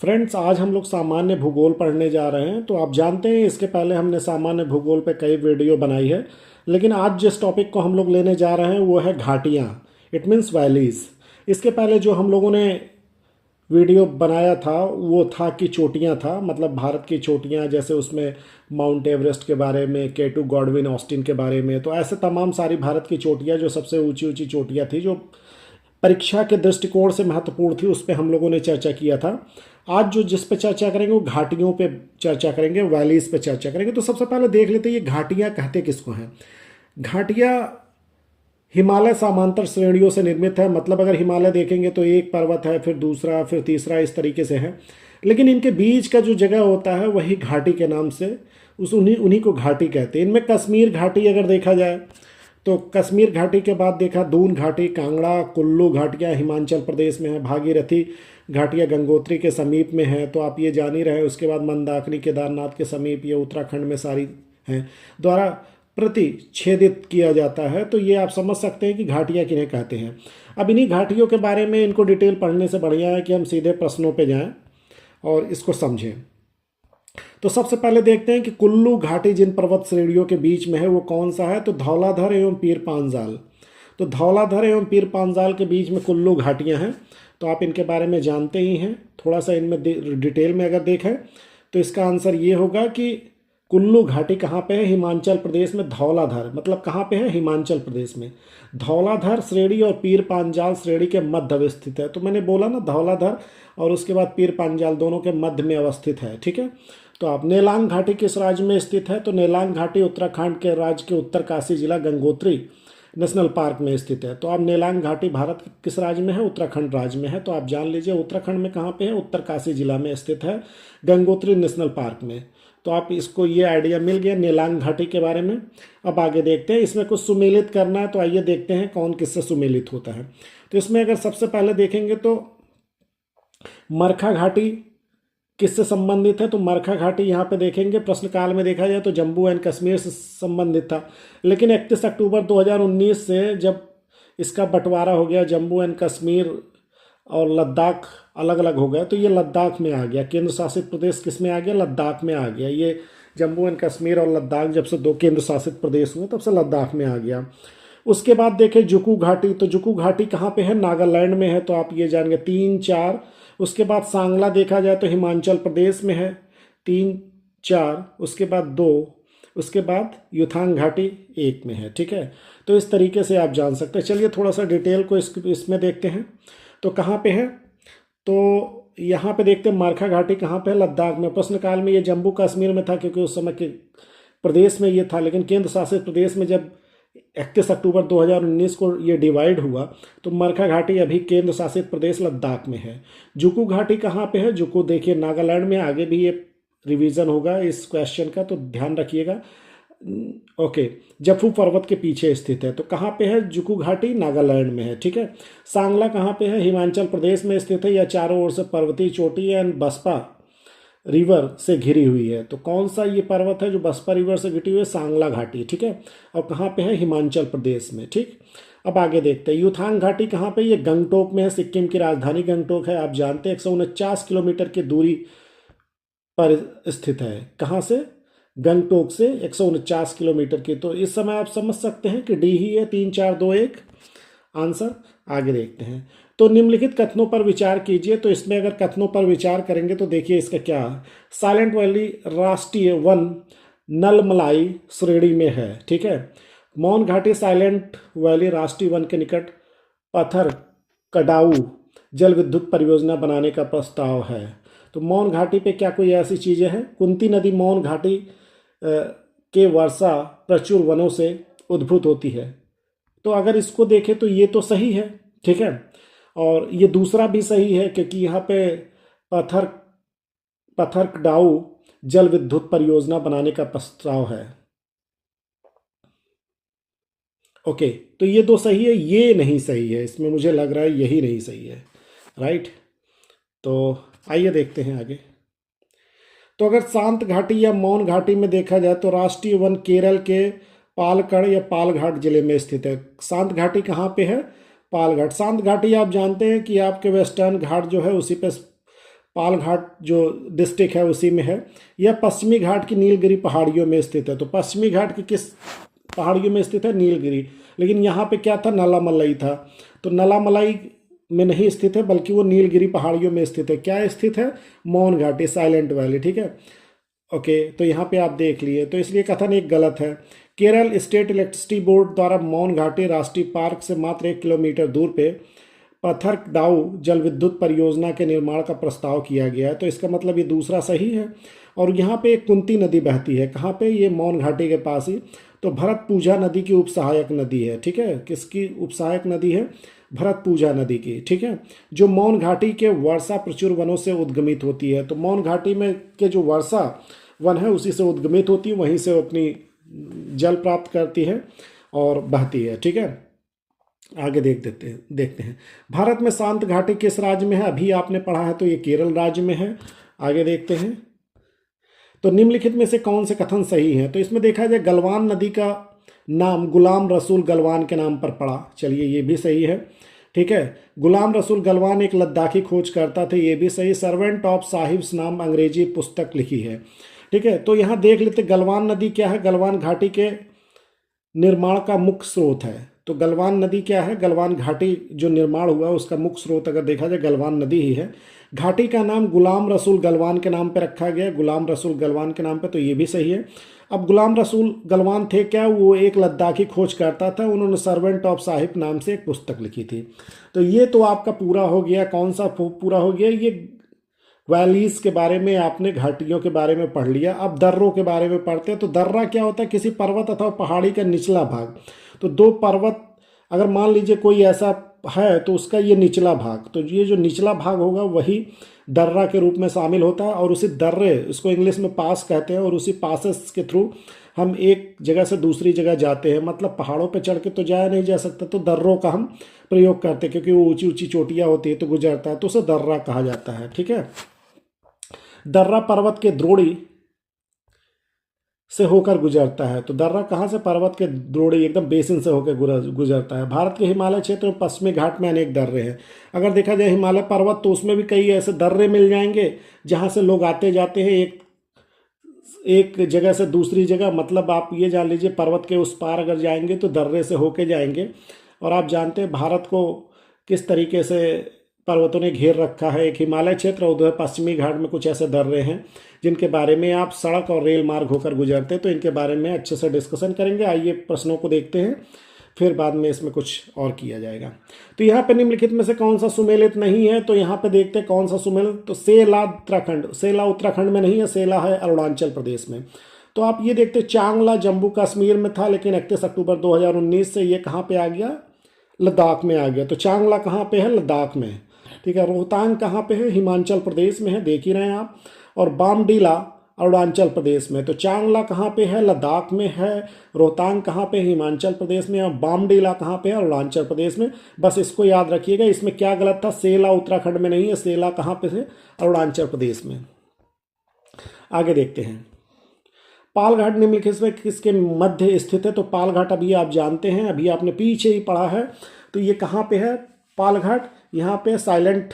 Friends, आज हम लोग सामान्य भूगोल पढ़ने जा रहे हैं। तो आप जानते हैं इसके पहले हमने सामान्य भूगोल पे कई वीडियो बनाई है, लेकिन आज जिस टॉपिक को हम लोग लेने जा रहे हैं वो है घाटियाँ। It means valleys. इसके पहले जो हम लोगों ने वीडियो बनाया था वो था कि चोटियाँ था, मतलब भारत की चोटियाँ, जैसे उसमें माउंट एवरेस्ट के बारे में, केटू गॉडविन ऑस्टिन के बारे में। तो ऐसे तमाम सारी भारत की चोटियाँ जो सबसे ऊंची ऊंची चोटियाँ थी, जो परीक्षा के दृष्टिकोण से महत्वपूर्ण थी, उस पर हम लोगों ने चर्चा किया था। आज जो जिस पे चर्चा करेंगे वो घाटियों पे चर्चा करेंगे, वैलीज पे चर्चा करेंगे। तो सबसे पहले देख लेते हैं ये घाटियाँ कहते किसको हैं। घाटियाँ हिमालय समांतर श्रेणियों से निर्मित है। मतलब अगर हिमालय देखेंगे तो एक पर्वत है, फिर दूसरा, फिर तीसरा, इस तरीके से है। लेकिन इनके बीच का जो जगह होता है वही घाटी के नाम से उस उन्हीं उन्हीं को घाटी कहते हैं। इनमें कश्मीर घाटी अगर देखा जाए तो कश्मीर घाटी के बाद देखा दून घाटी, कांगड़ा, कुल्लू घाटियाँ हिमाचल प्रदेश में है। भागीरथी घाटियाँ गंगोत्री के समीप में है, तो आप ये जान ही रहे हैं। उसके बाद मंदाकिनी केदारनाथ के समीप, ये उत्तराखंड में सारी हैं, द्वारा प्रतिच्छेदित किया जाता है। तो ये आप समझ सकते हैं कि घाटियाँ किन्हें कहते हैं। अब इन्हीं घाटियों के बारे में इनको डिटेल पढ़ने से बढ़िया है कि हम सीधे प्रश्नों पे जाएं और इसको समझें। तो सबसे पहले देखते हैं कि कुल्लू घाटी जिन पर्वत श्रेणियों के बीच में है वो कौन सा है। तो धौलाधर एवं पीर पांजाल। तो धौलाधर एवं पीर पांजाल के बीच में कुल्लू घाटियां हैं। तो आप इनके बारे में जानते ही हैं। थोड़ा सा इनमें डिटेल में अगर देखें तो इसका आंसर ये होगा कि कुल्लू घाटी कहाँ पे है? हिमाचल प्रदेश में। धौलाधर मतलब कहाँ पे है? हिमाचल प्रदेश में। धौलाधर श्रेणी और पीर पांजाल श्रेणी के मध्य अवस्थित है। तो मैंने बोला ना, धौलाधर और उसके बाद पीर पांजाल दोनों के मध्य में अवस्थित है। ठीक है। तो आप नेलांग घाटी किस राज्य में स्थित है? तो नेलांग घाटी उत्तराखंड के राज्य के उत्तरकाशी जिला गंगोत्री नेशनल पार्क में स्थित है। तो आप नेलांग घाटी भारत के किस राज्य में है? उत्तराखंड राज्य में है। तो आप जान लीजिए उत्तराखंड में कहाँ पे है? उत्तरकाशी जिला में स्थित है, गंगोत्री नेशनल पार्क में। तो आप इसको ये आइडिया मिल गया नेलांग घाटी के बारे में। अब आगे देखते हैं, इसमें कुछ सुमेलित करना है। तो आइए देखते हैं कौन किससे सुमेलित होता है। तो इसमें अगर सबसे पहले देखेंगे तो मरखा घाटी किससे संबंधित है? तो मरखा घाटी यहाँ पे देखेंगे प्रश्न काल में देखा जाए तो जम्मू एंड कश्मीर से संबंधित था। लेकिन 31 अक्टूबर 2019 से जब इसका बंटवारा हो गया, जम्मू एंड कश्मीर और लद्दाख अलग अलग हो गया, तो ये लद्दाख में आ गया। केंद्र शासित प्रदेश किस में आ गया? लद्दाख में आ गया। ये जम्मू एंड कश्मीर और लद्दाख जब से दो केंद्र शासित प्रदेश हुए तब से लद्दाख में आ गया। उसके बाद देखें जुकू घाटी। तो जुकू घाटी कहाँ पे है? नागालैंड में है। तो आप ये जान गए 3, 4। उसके बाद सांगला देखा जाए तो हिमाचल प्रदेश में है, 3, 4। उसके बाद 2। उसके बाद युथांग घाटी 1 में है। ठीक है। तो इस तरीके से आप जान सकते हैं। चलिए थोड़ा सा डिटेल को इसमें देखते हैं। तो कहाँ पे है? तो यहाँ पे देखते हैं मरखा घाटी कहाँ पे है? लद्दाख में। प्रश्न काल में ये जम्मू कश्मीर में था क्योंकि उस समय के प्रदेश में ये था, लेकिन केंद्र शासित प्रदेश में जब 31 अक्टूबर 2019 को ये डिवाइड हुआ तो मरखा घाटी अभी केंद्र शासित प्रदेश लद्दाख में है। जुकू घाटी कहाँ पे है? जुकू देखिए नागालैंड में। आगे भी ये रिवीजन होगा इस क्वेश्चन का, तो ध्यान रखिएगा। ओके, जफू पर्वत के पीछे स्थित है। तो कहाँ पे है जुकू घाटी? नागालैंड में है। ठीक है। सांगला कहाँ पे है? हिमाचल प्रदेश में स्थित है। यह चारों ओर से पर्वतीय चोटी एंड बसपा रिवर से घिरी हुई है। तो कौन सा ये पर्वत है जो बसपा रिवर से घिरी हुई है? सांगला घाटी। ठीक है। और कहाँ पे है? हिमाचल प्रदेश में। ठीक। अब आगे देखते हैं युथांग घाटी कहाँ पे? ये गंगटोक में है। सिक्किम की राजधानी गंगटोक है, आप जानते हैं। 149 किलोमीटर की दूरी पर स्थित है। कहाँ से? गंगटोक से 149 किलोमीटर की। तो इस समय आप समझ सकते हैं कि डी ही है। 3, 4, 2, 1 आंसर। आगे देखते हैं। तो निम्नलिखित कथनों पर विचार कीजिए। तो इसमें अगर कथनों पर विचार करेंगे तो देखिए इसका क्या है। साइलेंट वैली राष्ट्रीय वन नलमलाई श्रेणी में है। ठीक है। मौन घाटी साइलेंट वैली राष्ट्रीय वन के निकट पत्थर कडाऊ जल विद्युत परियोजना बनाने का प्रस्ताव है। तो मौन घाटी पे क्या कोई ऐसी चीज़ें हैं? कुंती नदी मौन घाटी के वर्षा प्रचुर वनों से उद्भूत होती है। तो अगर इसको देखें तो ये तो सही है। ठीक है। और ये दूसरा भी सही है क्योंकि यहाँ पे पत्थर पत्थरकडाऊ जल विद्युत परियोजना बनाने का प्रस्ताव है। ओके, तो ये दो सही है, ये नहीं सही है। इसमें मुझे लग रहा है यही नहीं सही है। राइट। तो आइए देखते हैं आगे। तो अगर शांत घाटी या मौन घाटी में देखा जाए तो राष्ट्रीय वन केरल के पालकड़ या पालघाट जिले में स्थित है। शांत घाटी कहाँ पे है? पालघाट। शांत घाटी आप जानते हैं कि आपके वेस्टर्न घाट जो है उसी पे पालघाट जो डिस्ट्रिक्ट है उसी में है। यह पश्चिमी घाट की नीलगिरी पहाड़ियों में स्थित है। तो पश्चिमी घाट की किस पहाड़ियों में स्थित है? नीलगिरी। लेकिन यहाँ पे क्या था? नलामलई था। तो नलामलई में नहीं स्थित है, बल्कि वो नीलगिरी पहाड़ियों में स्थित है। क्या स्थित है? मौन घाटी, साइलेंट वैली। ठीक है, ओके। तो यहाँ पे आप देख लिए, तो इसलिए कथन एक गलत है। केरल स्टेट इलेक्ट्रिसिटी बोर्ड द्वारा मौन घाटी राष्ट्रीय पार्क से मात्र 1 किलोमीटर दूर पे पथरकडाउ जल विद्युत परियोजना के निर्माण का प्रस्ताव किया गया है। तो इसका मतलब ये दूसरा सही है। और यहाँ पे एक कुंती नदी बहती है। कहाँ पे? ये मौन घाटी के पास ही। तो भरत पूजा नदी की उपसहायक नदी है। ठीक है, किसकी उपसहायक नदी है? भरत पूजा नदी की। ठीक है, जो मौन घाटी के वर्षा प्रचुर वनों से उद्गमित होती है। तो मौन घाटी में के जो वर्षा वन है उसी से उद्गमित होती है, वहीं से अपनी जल प्राप्त करती है और बहती है। ठीक है, आगे देखते हैं। भारत में शांत घाटी किस राज्य में है? अभी आपने पढ़ा है, तो ये केरल राज्य में है। आगे देखते हैं। तो निम्नलिखित में से कौन से कथन सही हैं? तो इसमें देखा जाए गलवान नदी का नाम गुलाम रसूल गलवान के नाम पर पड़ा। चलिए, ये भी सही है। ठीक है, गुलाम रसूल गलवान एक लद्दाखी खोजकर्ता थे, ये भी सही। सर्वेंट ऑफ साहिब्स नाम अंग्रेजी पुस्तक लिखी है। ठीक है, तो यहाँ देख लेते गलवान नदी क्या है। गलवान घाटी के निर्माण का मुख्य स्रोत है। तो गलवान नदी क्या है? गलवान घाटी जो निर्माण हुआ उसका मुख्य स्रोत अगर देखा जाए गलवान नदी ही है। घाटी का नाम गुलाम रसूल गलवान के नाम पे रखा गया, गुलाम रसूल गलवान के नाम पे, तो ये भी सही है। अब गुलाम रसूल गलवान थे क्या? वो एक लद्दाखी खोज करता था। उन्होंने सर्वेंट ऑफ साहिब नाम से एक पुस्तक लिखी थी। तो ये तो आपका पूरा हो गया। कौन सा पूरा हो गया? ये वैलीज के बारे में आपने, घाटियों के बारे में पढ़ लिया। अब दर्रों के बारे में पढ़ते हैं। तो दर्रा क्या होता है? किसी पर्वत अथवा पहाड़ी का निचला भाग। तो दो पर्वत अगर मान लीजिए कोई ऐसा है तो उसका ये निचला भाग, तो ये जो निचला भाग होगा वही दर्रा के रूप में शामिल होता है। और उसी दर्रे, इसको इंग्लिश में पास कहते हैं, और उसी पासेस के थ्रू हम एक जगह से दूसरी जगह जाते हैं। मतलब पहाड़ों पे चढ़ के तो जाया नहीं जा सकता, तो दर्रों का हम प्रयोग करते हैं, क्योंकि वो ऊंची ऊंची चोटियाँ होती है तो गुजरता है, तो उसे दर्रा कहा जाता है। ठीक है, दर्रा पर्वत के द्रोणी से होकर गुजरता है। तो दर्रा कहाँ से? पर्वत के द्रोणी, एकदम बेसिन से होकर गुजरता है। भारत के हिमालय क्षेत्र में पश्चिमी घाट में अनेक दर्रे हैं। अगर देखा जाए हिमालय पर्वत, तो उसमें भी कई ऐसे दर्रे मिल जाएंगे जहाँ से लोग आते जाते हैं एक जगह से दूसरी जगह। मतलब आप ये जान लीजिए पर्वत के उस पार अगर जाएंगे तो दर्रे से होके जाएंगे। और आप जानते हैं भारत को किस तरीके से पर्वतों ने घेर रखा है। एक हिमालय क्षेत्र और उधर पश्चिमी घाट में कुछ ऐसे दर्रे हैं जिनके बारे में आप सड़क और रेल मार्ग होकर गुजरते हैं। तो इनके बारे में अच्छे से डिस्कशन करेंगे। आइए प्रश्नों को देखते हैं, फिर बाद में इसमें कुछ और किया जाएगा। तो यहाँ पे निम्नलिखित में से कौन सा सुमेलित नहीं है? तो यहाँ पे देखते हैं कौन सा सुमेलित। तो सेला उत्तराखंड, सेला उत्तराखंड में नहीं है, सेला है अरुणाचल प्रदेश में। तो आप ये देखते चांगला जम्मू कश्मीर में था, लेकिन 31 अक्टूबर 2019 से ये कहाँ पे आ गया? लद्दाख में आ गया। तो चांगला कहाँ पे है? लद्दाख में। ठीक है, रोहतांग कहाँ पे है? हिमाचल प्रदेश में है, देख ही रहे हैं आप। और बामडीला अरुणाचल प्रदेश में। तो चांगला कहाँ पे है? लद्दाख में है। रोहतांग कहाँ पे? हिमाचल प्रदेश में। और बामडीला कहाँ पे है? अरुणाचल प्रदेश में। बस इसको याद रखिएगा। इसमें क्या गलत था? सेला उत्तराखंड में नहीं है, सेला कहाँ पे है? अरुणाचल प्रदेश में। आगे देखते हैं। पालघाट निम्नलिखित में किसके मध्य स्थित है? तो पालघाट अभी आप जानते हैं, अभी आपने पीछे ही पढ़ा है। तो ये कहाँ पे है पालघाट? यहाँ पे साइलेंट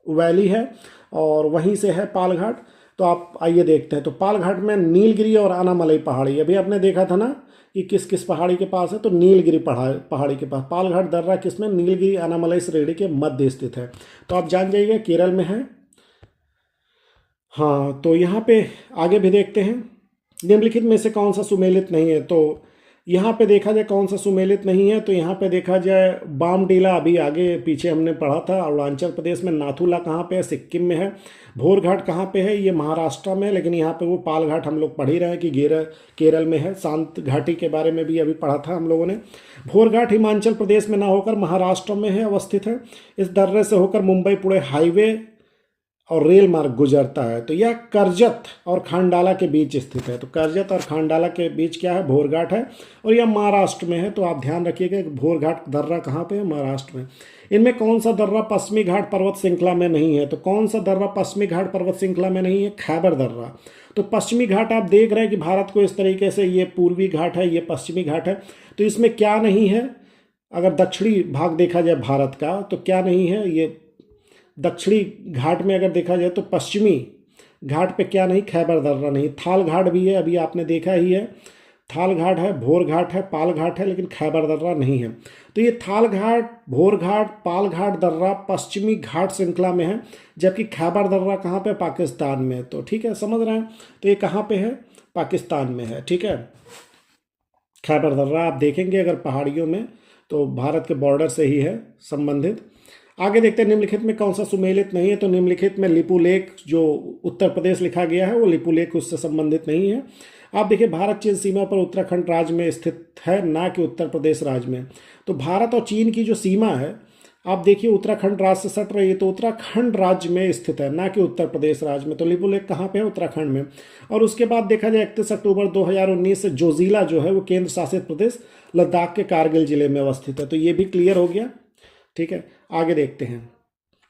वैली है और वहीं से है पालघाट। तो आप आइए देखते हैं। तो पालघाट में नीलगिरी और अनामलई पहाड़ी, अभी आपने देखा था ना कि किस किस पहाड़ी के पास है? तो नीलगिरी पहाड़ी के पास। पालघाट दर्रा किसमें? नीलगिरी अनामलई श्रेणी के मध्य स्थित है। तो आप जान जाइए केरल में है। हाँ, तो यहाँ पे आगे भी देखते हैं। निम्नलिखित में से कौन सा सुमेलित नहीं है? तो यहाँ पे देखा जाए कौन सा सुमेलित नहीं है। तो यहाँ पे देखा जाए बामडीला, अभी आगे पीछे हमने पढ़ा था, अरुणाचल प्रदेश में। नाथुला कहाँ पे है? सिक्किम में है। भोरघाट कहाँ पे है? ये महाराष्ट्र में। लेकिन यहाँ पे वो पालघाट हम लोग पढ़ ही रहे हैं कि केरल में है। शांत घाटी के बारे में भी अभी पढ़ा था हम लोगों ने। भोरघाट हिमाचल प्रदेश में ना होकर महाराष्ट्र में है, अवस्थित है। इस दर्रे से होकर मुंबई पुणे हाईवे और रेल मार्ग गुजरता है। तो यह करजत और खांडाला के बीच स्थित है। तो करजत और खांडाला के बीच क्या है? भोरघाट है, और यह महाराष्ट्र में है। तो आप ध्यान रखिएगा कि भोरघाट दर्रा कहाँ पे है? महाराष्ट्र में। इनमें कौन सा दर्रा पश्चिमी घाट पर्वत श्रृंखला में नहीं है? तो कौन सा दर्रा पश्चिमी घाट पर्वत श्रृंखला में नहीं है? खैबर दर्रा। तो पश्चिमी घाट आप देख रहे हैं कि भारत को इस तरीके से, ये पूर्वी घाट है, ये पश्चिमी घाट है। तो इसमें क्या नहीं है? अगर दक्षिणी भाग देखा जाए भारत का, तो क्या नहीं है? ये दक्षिणी घाट में अगर देखा जाए तो पश्चिमी घाट पे क्या नहीं, खैबर दर्रा नहीं। थाल घाट भी है, अभी आपने देखा ही है, थाल घाट है, भोर घाट है, पाल घाट है, लेकिन खैबर दर्रा नहीं है। तो ये थाल घाट, भोर घाट, पाल घाट दर्रा पश्चिमी घाट श्रृंखला में है, जबकि खैबर दर्रा कहाँ पे, पाकिस्तान में। तो ठीक है, समझ रहे हैं। तो ये कहाँ पे है, पाकिस्तान में है। ठीक है, खैबर दर्रा आप देखेंगे अगर पहाड़ियों में तो भारत के बॉर्डर से ही है संबंधित। आगे देखते हैं निम्नलिखित में कौन सा सुमेलित नहीं है। तो निम्नलिखित में लिपू लेक, जो उत्तर प्रदेश लिखा गया है, वो लिपू लेक उससे संबंधित नहीं है। आप देखिए भारत चीन सीमा पर उत्तराखंड राज्य में स्थित है, ना कि उत्तर प्रदेश राज्य में। तो भारत और चीन की जो सीमा है, आप देखिए उत्तराखंड राज्य से सट रही है, तो उत्तराखंड राज्य में स्थित है, ना कि उत्तर प्रदेश राज्य में। तो लिपू लेक कहाँ पे है, उत्तराखंड में। और उसके बाद देखा जाए 31 अक्टूबर 2019 से जोजिला जो है वो केंद्र शासित प्रदेश लद्दाख के कारगिल जिले में अवस्थित है। तो ये भी क्लियर हो गया। ठीक है, आगे देखते हैं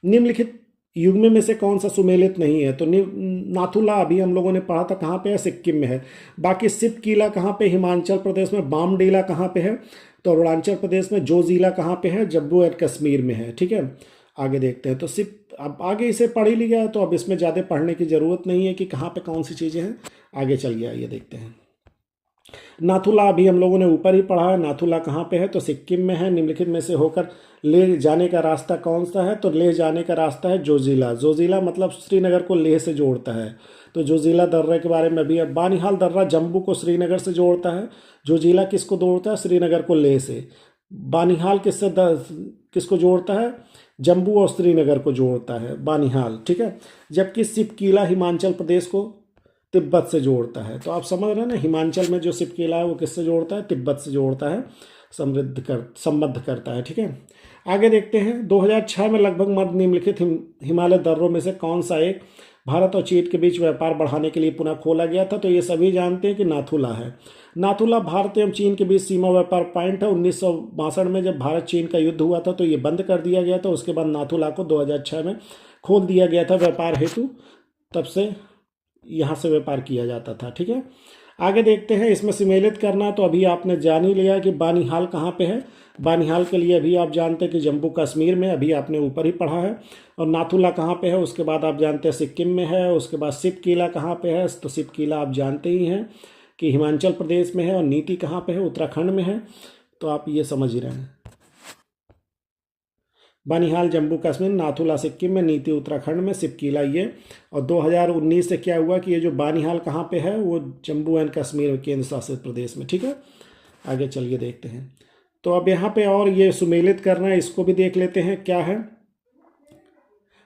निम्नलिखित युग्म में से कौन सा सुमेलित नहीं है। तो नाथुला अभी हम लोगों ने पढ़ा था, कहाँ पे है, सिक्किम में है। बाकी सिप किला कहाँ पे, हिमाचल प्रदेश में। बामडीला कहाँ पे है, तो अरुणाचल प्रदेश में। जोजिला कहाँ पे है, जम्मू एंड कश्मीर में है। ठीक है, आगे देखते हैं। तो सिप, अब आगे इसे पढ़ ही लिया है, तो अब इसमें ज़्यादा पढ़ने की ज़रूरत नहीं है कि कहाँ पे कौन सी चीज़ें हैं। आगे चलिए, आइए देखते हैं। नाथुला अभी हम लोगों ने ऊपर ही पढ़ा है। नाथुला कहाँ पे है, तो सिक्किम में है। निम्नलिखित में से होकर लेह जाने का रास्ता कौन सा है, तो लेह जाने का रास्ता है जोजिला। जोजिला मतलब श्रीनगर को लेह से जोड़ता है। तो जोजिला दर्रे के बारे में भी है। बानिहाल दर्रा जम्मू को श्रीनगर से जोड़ता है। जोजिला किसको जोड़ता है, श्रीनगर को लेह से। बानिहाल किसको जोड़ता है, जम्मू और श्रीनगर को जोड़ता है बानिहाल। ठीक है, जबकि सिपकीला हिमाचल प्रदेश को तिब्बत से जोड़ता है। तो आप समझ रहे हैं ना, हिमाचल में जो सिपकीला है वो किससे जोड़ता है, तिब्बत से जोड़ता है, संबद्ध करता है। ठीक है, आगे देखते हैं। 2006 में लगभग मध्य निम्नलिखित हिमालय दर्रों में से कौन सा एक भारत और चीन के बीच व्यापार बढ़ाने के लिए पुनः खोला गया था। तो ये सभी जानते हैं कि नाथुला है। नाथुला भारत एवं चीन के बीच सीमा व्यापार पॉइंट है। 1962 में जब भारत चीन का युद्ध हुआ था तो ये बंद कर दिया गया था। उसके बाद नाथुला को 2006 में खोल दिया गया था व्यापार हेतु, तब से यहाँ से व्यापार किया जाता था। ठीक है, आगे देखते हैं। इसमें सम्मिलित करना तो अभी आपने जान ही लिया कि बानिहाल कहाँ पे है। बानिहाल के लिए अभी आप जानते हैं कि जम्मू कश्मीर में, अभी आपने ऊपर ही पढ़ा है। और नाथुला कहाँ पे है, उसके बाद आप जानते हैं सिक्किम में है। उसके बाद सिप किला कहाँ पे है, तो सिप किला आप जानते ही हैं कि हिमाचल प्रदेश में है। और नीति कहाँ पे है, उत्तराखंड में है। तो आप ये समझ ही रहे हैं, बानिहाल जम्मू कश्मीर, नाथुला सिक्किम में, नीति उत्तराखंड में, सिपकीला ये। और 2019 से क्या हुआ कि ये जो बानिहाल कहाँ पे है वो जम्मू एंड कश्मीर केंद्र शासित प्रदेश में। ठीक है, आगे चलिए देखते हैं। तो अब यहाँ पे और ये सुमेलित करना है, इसको भी देख लेते हैं क्या है।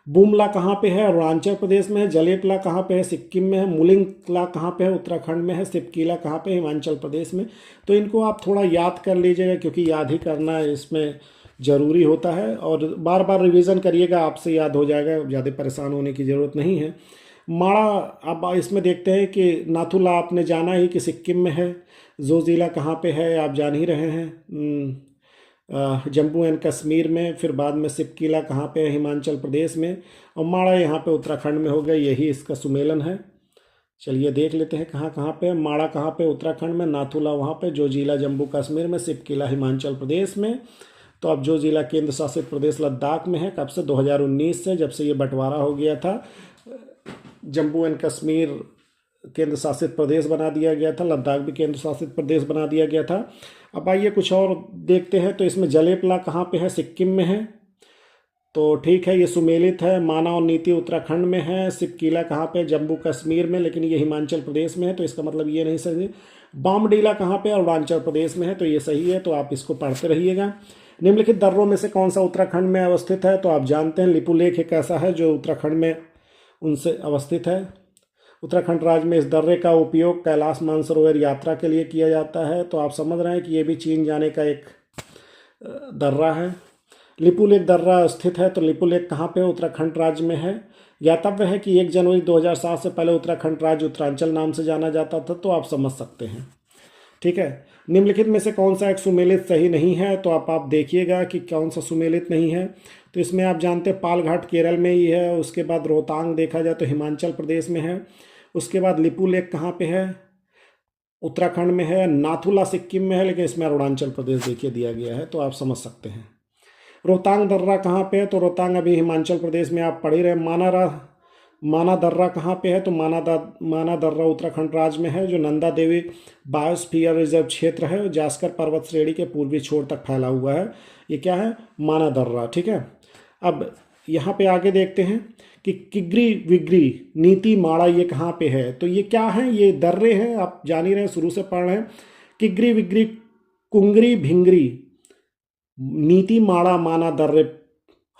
बुमला कहाँ पे है, अरुणाचल प्रदेश में है। जलेटला कहाँ पे है, सिक्किम में है। मुलिंगला कहाँ पे है, उत्तराखंड में है। सिपकीला कहाँ पे है, हिमाचल प्रदेश में। तो इनको आप थोड़ा याद कर लीजिएगा, क्योंकि याद ही करना इसमें ज़रूरी होता है। और बार बार रिवीजन करिएगा, आपसे याद हो जाएगा, ज़्यादा परेशान होने की ज़रूरत नहीं है। माड़ा, अब इसमें देखते हैं कि नाथुला आपने जाना ही कि सिक्किम में है। जोजिला कहाँ पे है, आप जान ही रहे हैं, जम्मू एंड कश्मीर में। फिर बाद में सिपकीला कहाँ पे है, हिमाचल प्रदेश में। और माड़ा यहाँ पे उत्तराखंड में हो गया, यही इसका सुमेलन है। चलिए देख लेते हैं कहाँ कहाँ पे। माड़ा कहाँ पे, उत्तराखंड में। नाथुला वहाँ पे। जोजिला जम्मू कश्मीर में। सिपकीला हिमाचल प्रदेश में। तो अब जोजिला केंद्र शासित प्रदेश लद्दाख में है। कब से, 2019 से, जब से ये बंटवारा हो गया था। जम्मू एंड कश्मीर केंद्र शासित प्रदेश बना दिया गया था, लद्दाख भी केंद्र शासित प्रदेश बना दिया गया था। अब आइए कुछ और देखते हैं। तो इसमें जलेपला कहाँ पे है, सिक्किम में है। तो ठीक है, ये सुमेलित है। माना और नीति उत्तराखंड में है। सिपकीला कहाँ पे, जम्मू कश्मीर में, लेकिन ये हिमाचल प्रदेश में है। तो इसका मतलब ये नहीं सही। बामडीला कहाँ पे, अरुणाचल प्रदेश में है। तो ये सही है, तो आप इसको पढ़ते रहिएगा। निम्नलिखित दर्रों में से कौन सा उत्तराखंड में अवस्थित है। तो आप जानते हैं लिपू लेख एक ऐसा है जो उत्तराखंड में उनसे अवस्थित है। उत्तराखंड राज्य में इस दर्रे का उपयोग कैलाश मानसरोवर यात्रा के लिए किया जाता है। तो आप समझ रहे हैं कि ये भी चीन जाने का एक दर्रा है। लिपू लेख दर्रा स्थित है। तो लिपू लेख कहाँ पे, उत्तराखंड राज्य में है। ज्ञातव्य है कि 1 जनवरी 2007 से पहले उत्तराखंड राज्य उत्तरांचल नाम से जाना जाता था। तो आप समझ सकते हैं। ठीक है, निम्नलिखित में से कौन सा एक सुमेलित सही नहीं है। तो आप देखिएगा कि कौन सा सुमेलित नहीं है। तो इसमें आप जानते हैं पालघाट केरल में ही है। उसके बाद रोहतांग देखा जाए तो हिमाचल प्रदेश में है। उसके बाद लिपू लेक कहाँ पे है, उत्तराखंड में है। नाथुला सिक्किम में है, लेकिन इसमें अरुणाचल प्रदेश देखिए दिया गया है। तो आप समझ सकते हैं। रोहतांग दर्रा कहाँ पे है? तो रोहतांग अभी हिमाचल प्रदेश में आप पढ़ ही रहे हैं। माना दर्रा कहाँ पे है? तो माना दर्रा उत्तराखंड राज्य में है, जो नंदा देवी बायोस्फीयर रिजर्व क्षेत्र है, जास्कर पर्वत श्रेणी के पूर्वी छोर तक फैला हुआ है। ये क्या है? माना दर्रा। ठीक है, अब यहाँ पे आगे देखते हैं कि किगरी विगरी नीति माड़ा ये कहाँ पे है? तो ये क्या है? ये दर्रे हैं, आप जान ही रहे हैं, शुरू से पढ़ रहे हैं। किगरी विगरी कुंगरी भिंगरी नीति माड़ा माना दर्रे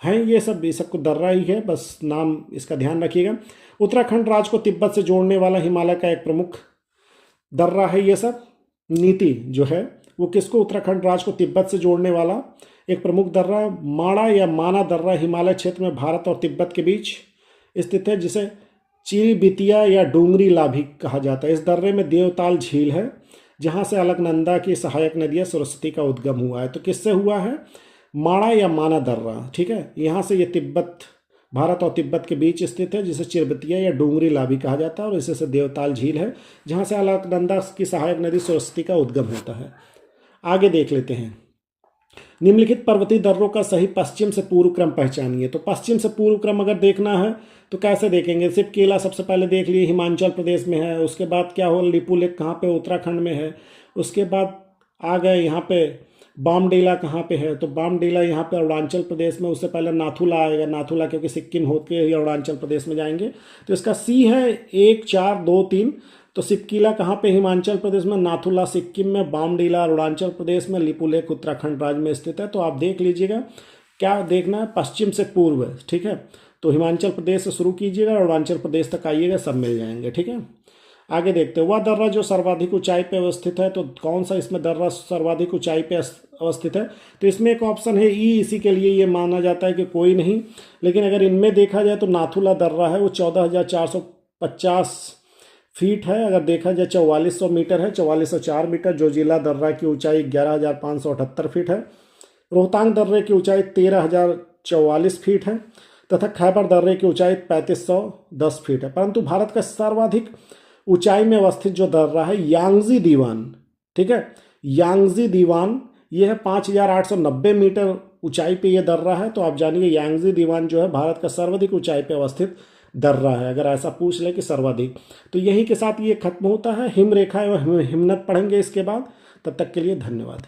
हैं, ये सबको दर्रा ही है, बस नाम इसका ध्यान रखिएगा। उत्तराखंड राज्य को तिब्बत से जोड़ने वाला हिमालय का एक प्रमुख दर्रा है ये सब। नीति जो है वो किसको? उत्तराखंड राज्य को तिब्बत से जोड़ने वाला एक प्रमुख दर्रा। माड़ा या माना दर्रा हिमालय क्षेत्र में भारत और तिब्बत के बीच स्थित है, जिसे चिरबितिया या डूंगरी लाभी कहा जाता है। इस दर्रे में देवताल झील है, जहाँ से अलकनंदा की सहायक नदियाँ सरस्वती का उद्गम हुआ है। तो किससे हुआ है? माड़ा या माना दर्रा। ठीक है, यहाँ से ये तिब्बत, भारत और तिब्बत के बीच स्थित है, जिसे चिरबतिया या डूंगरी लाभी कहा जाता है, और इसी से देवताल झील है, जहाँ से अलकनंदा की सहायक नदी सरस्वती का उद्गम होता है। आगे देख लेते हैं। निम्नलिखित पर्वतीय दर्रों का सही पश्चिम से पूर्व क्रम पहचानिए। तो पश्चिम से पूर्व क्रम अगर देखना है तो कैसे देखेंगे? सिर्फ केला सबसे पहले देख लिए, हिमाचल प्रदेश में है। उसके बाद क्या हो? लिपुलेख कहाँ पे? उत्तराखंड में है। उसके बाद आ गए यहाँ पे बामडेला कहाँ पे है? तो बामडेला यहाँ पे अरुणाचल प्रदेश में। उससे पहले नाथुला आएगा, नाथुला क्योंकि सिक्किम होके ही अरुणाचल प्रदेश में जाएंगे। तो इसका सी है 1 4 2 3। तो सिपकीला कहाँ पे? हिमाचल प्रदेश में। नाथुला सिक्किम में। बामडेला अरुणाचल प्रदेश में। लिपुलेख उत्तराखंड राज्य में स्थित है। तो आप देख लीजिएगा क्या देखना है? पश्चिम से पूर्व। ठीक है, तो हिमाचल प्रदेश से शुरू कीजिएगा, अरुणाचल प्रदेश तक आइएगा, सब मिल जाएंगे। ठीक है, आगे देखते हैं। वह दर्रा जो सर्वाधिक ऊंचाई पे अवस्थित है, तो कौन सा इसमें दर्रा सर्वाधिक ऊंचाई पे अवस्थित है? तो इसमें एक ऑप्शन है ई, इसी के लिए ये माना जाता है कि कोई नहीं। लेकिन अगर इनमें देखा जाए तो नाथुला दर्रा है, वो 14,450 फीट है। अगर देखा जाए 4400 मीटर है, 4404 मीटर। जोजिला दर्रा की ऊंचाई 11,578 फीट है। रोहतांग दर्रे की ऊंचाई 13,044 फीट है, तथा खैबर दर्रे की ऊंचाई 3510 फीट है। परंतु भारत का सर्वाधिक ऊंचाई में अवस्थित जो दर्रा है यांगजी दीवान, ठीक है, यांगजी दीवान, ये है 5,890 मीटर ऊंचाई पे ये दर्रा है। तो आप जानिए यांगजी दीवान जो है भारत का सर्वाधिक ऊंचाई पे अवस्थित दर्रा है, अगर ऐसा पूछ ले कि सर्वाधिक। तो यही के साथ ये खत्म होता है। हिम रेखा एवं हिमनद पढ़ेंगे इसके बाद। तब तक के लिए धन्यवाद।